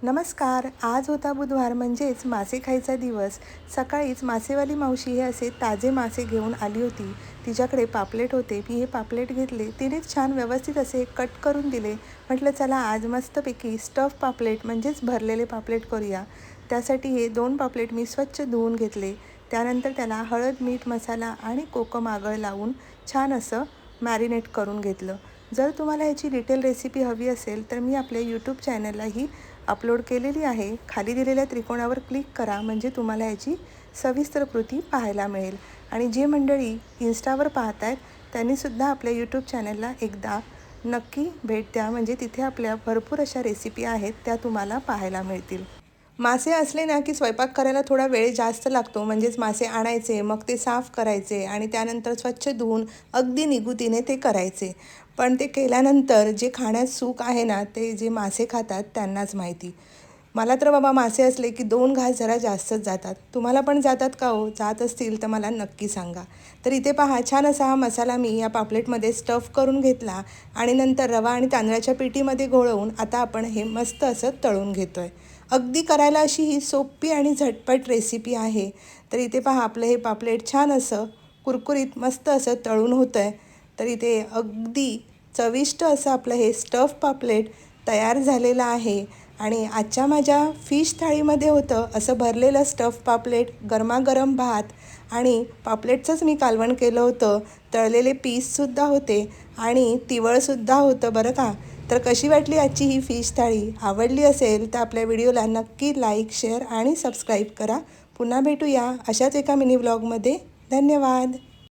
नमस्कार. आज होता बुधवार म्हणजेच मासे खायचा दिवस. सकाळीच मासेवाली मावशी हे असे ताजे मासे घेऊन आली होती. तिच्याकडे पापलेट होते. मी हे पापलेट घेतले. तिनेच छान व्यवस्थित असे कट करून दिले. म्हटलं चला आज मस्तपैकी स्टफ पापलेट म्हणजेच भरलेले पापलेट करूया. त्यासाठी हे 2 पापलेट मी स्वच्छ धुवून घेतले. त्यानंतर त्याला हळद, मीठ, मसाला आणि कोकम आगळ लावून छान असं मॅरिनेट करून घेतलं. जर तुम्हाला याची डिटेल रेसिपी हवी असेल तर मी आपल्या यूट्यूब चॅनललाही अपलोड केलेली आहे. खाली दिलेल्या त्रिकोणावर क्लिक करा म्हणजे तुम्हाला याची सविस्तर कृती पाहायला मिळेल. आणि जे मंडळी इन्स्टावर पाहत आहेत त्यांनीसुद्धा आपल्या यूट्यूब चॅनलला एकदा नक्की भेट द्या, म्हणजे तिथे आपल्या भरपूर अशा रेसिपी आहेत त्या तुम्हाला पाहायला मिळतील. मासे असले ना की स्वयंपाक करायला थोडा वेळ जास्त लागतो. म्हणजेच मासे आणायचे, मग ते साफ करायचे आणि त्यानंतर स्वच्छ धुवून अगदी निगुतीने ते करायचे. पण ते केल्यानंतर जे खाण्यात सुख आहे ना ते जे मासे खातात त्यांनाच माहिती. मला तर बाबा मासे असले की 2 घास जरा जास्तच जातात. तुम्हाला पण जातात का हो? जात असतील तर मला नक्की सांगा. तर इथे पहा, छान असा हा मसाला मी या पापलेटमध्ये स्टफ करून घेतला आणि नंतर रवा आणि तांदळाच्या पिठीमध्ये घोळवून आता आपण हे मस्त असं तळून घेतो आहे. अगदी करायला अशी ही सोपी आणि झटपट रेसिपी आहे. तर इथे पहा, आपलं हे पापलेट छान असं कुरकुरीत मस्त असं तळून होतं आहे. तर इथे अगदी चविष्ट असं आपलं हे स्टफ पापलेट तयार झालेलं आहे. आणि आजच्या माझ्या फिश थाळीमध्ये होतं असं भरलेलं स्टफ पापलेट, गरमागरम भात आणि पापलेटचंच मी कालवण केलं होतं. तळलेले पीससुद्धा होते आणि तिवळसुद्धा होतं बरं का. तर कशी वाटली आजची ही फिश थाळी? आवडली असेल तर आपल्या व्हिडिओला नक्की लाईक, शेअर आणि सबस्क्राईब करा. पुन्हा भेटूया अशाच एका मिनी व्लॉगमध्ये. धन्यवाद.